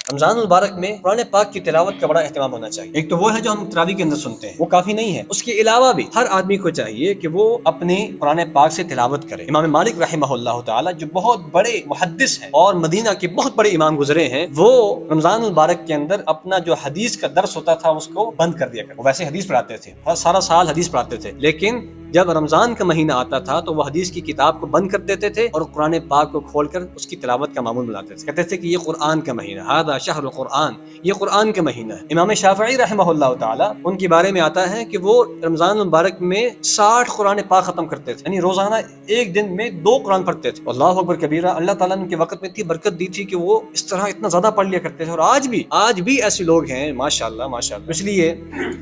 رمضان المبارک میں قرآن پاک کی تلاوت کا بڑا اہتمام ہونا چاہیے۔ ایک تو وہ ہے جو ہم تراویح کے اندر سنتے ہیں، وہ کافی نہیں ہے، اس کے علاوہ بھی ہر آدمی کو چاہیے کہ وہ اپنے قرآن پاک سے تلاوت کرے۔ امام مالک رحمہ اللہ تعالی جو بہت بڑے محدث ہیں اور مدینہ کے بہت بڑے امام گزرے ہیں، وہ رمضان المبارک کے اندر اپنا جو حدیث کا درس ہوتا تھا اس کو بند کر دیا کرتے۔ وہ ویسے حدیث پڑھاتے تھے، سارا سال حدیث پڑھاتے تھے، لیکن جب رمضان کا مہینہ آتا تھا تو وہ حدیث کی کتاب کو بند کر دیتے تھے اور قرآن پاک کو کھول کر اس کی تلاوت کا معمول بناتے تھے۔ کہتے تھے کہ یہ قرآن کا مہینہ، ھذا شہر القرآن، یہ قرآن کا مہینہ ہے۔ امام شافعی رحمہ اللہ تعالی ان کے بارے میں آتا ہے کہ وہ رمضان المبارک میں 60 قرآن پاک ختم کرتے تھے، یعنی روزانہ ایک دن میں 2 قرآن پڑھتے تھے۔ اللہ اکبر کبیرہ، اللہ تعالیٰ نے ان کے وقت میں اتنی برکت دی تھی کہ وہ اس طرح اتنا زیادہ پڑھ لیا کرتے تھے، اور آج بھی ایسے لوگ ہیں ماشاءاللہ ماشاءاللہ۔ اس لیے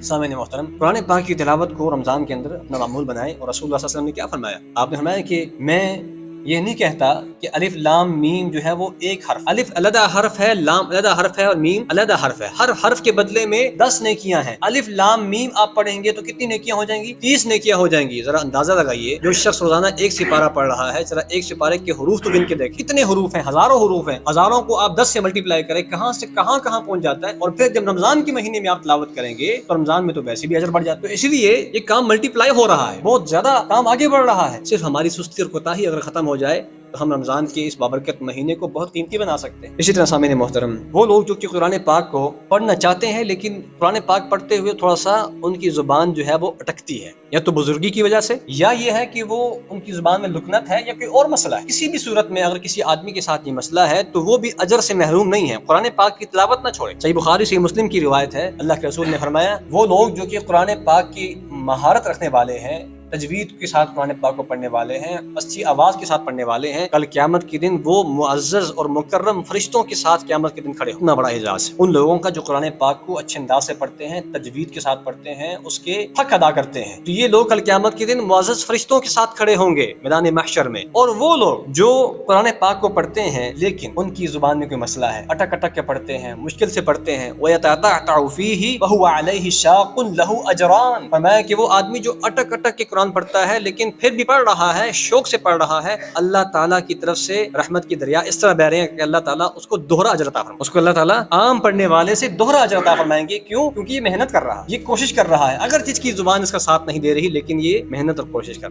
سامعین محترم، قرآن پاک کی تلاوت کو رمضان کے اندر اپنا معمول بنائیں۔ اور رسول اللہ صلی اللہ علیہ وسلم نے کیا فرمایا؟ آپ نے فرمایا کہ میں یہ نہیں کہتا کہ الف لام میم جو ہے وہ ایک حرف، الف علیحدہ حرف ہے، لام علیحدہ حرف ہے اور میم علیحدہ حرف ہے، ہر حرف کے بدلے میں 10 نیکیاں ہیں۔ الف لام میم آپ پڑھیں گے تو کتنی نیکیاں ہو جائیں گی؟ 30 نیکیاں ہو جائیں گی۔ ذرا اندازہ لگائیے، جو شخص روزانہ ایک سپارہ پڑھ رہا ہے، ذرا ایک سپارے کے حروف تو گن کے دیکھ، کتنے حروف ہیں؟ ہزاروں حروف ہیں، ہزاروں کو آپ 10 سے ملٹیپلائی کریں، کہاں سے کہاں پہنچ جاتا ہے۔ اور پھر جب رمضان کے مہینے میں آپ تلاوت کریں گے تو رمضان میں تو ویسے بھی اجر بڑھ جاتا ہے۔ تو اس لیے یہ کام ملٹیپلائی ہو رہا ہے، بہت زیادہ کام آگے بڑھ رہا ہے۔ صرف ہماری سستی اور کوتاہی اگر ختم ہو جائے تو ہم رمضان کے اس بابرکت مہینے کو بہت قیمتی بنا سکتے ہیں۔ اسی طرح سامعین محترم، وہ لوگ جو کہ قرآن پاک کو پڑھنا چاہتے ہیں لیکن قرآن پاک پڑھتے ہوئے تھوڑا سا ان کی زبان جو ہے وہ اٹکتی ہے، یا تو بزرگی کی وجہ سے، یا یہ ہے کہ وہ ان کی زبان میں لکنت ہے، یا کوئی اور مسئلہ ہے۔ کسی بھی صورت میں اگر کسی آدمی کے ساتھ یہ مسئلہ ہے تو وہ بھی اجر سے محروم نہیں ہے۔ قرآن پاک کی تلاوت نہ چھوڑے۔ صحیح بخاری صحیح مسلم کی روایت ہے، اللہ کے رسول نے فرمایا، وہ لوگ جو کہ قرآن پاک کی مہارت رکھنے والے ہیں، تجوید کے ساتھ قرآن پاک کو پڑھنے والے ہیں، اچھی آواز کے ساتھ پڑھنے والے ہیں، کل قیامت کے دن وہ معزز اور مکرم فرشتوں کے ساتھ قیامت کے دن کھڑے ہونا بڑا اعزاز ہے۔ ان لوگوں کا جو قرآن پاک کو اچھے انداز سے پڑھتے ہیں، تجوید کے ساتھ پڑھتے ہیں، اس کے حق ادا کرتے ہیں، تو یہ لوگ کل قیامت کے دن معزز فرشتوں کے ساتھ کھڑے ہوں گے میدان محشر میں۔ اور وہ لوگ جو قرآن پاک کو پڑھتے ہیں لیکن ان کی زبان میں کوئی مسئلہ ہے، اٹک اٹک کے پڑھتے ہیں، مشکل سے پڑھتے ہیں، وَيَتَتَعْتَعُ فِيهِ وَهُوَ عَلَيْهِ شَاقٌ لَهُ أَجْرَانِ، فرمایا کہ وہ آدمی جو اٹک اٹک کے قرآن پڑھتا ہے لیکن پھر بھی پڑھ رہا ہے، شوق سے پڑھ رہا ہے، اللہ تعالیٰ کی طرف سے رحمت کی دریا اس طرح بہ رہے ہیں کہ اللہ تعالیٰ اس کو دوہرا اجر عطا فرمائے، اس کو اللہ تعالیٰ عام پڑھنے والے سے دوہرا اجر عطا فرمائیں گے۔ کیوں؟ کیونکہ یہ محنت کر رہا ہے، یہ کوشش کر رہا ہے، اگر جس کی زبان اس کا ساتھ نہیں دے رہی لیکن یہ محنت اور کوشش کر رہا ہے۔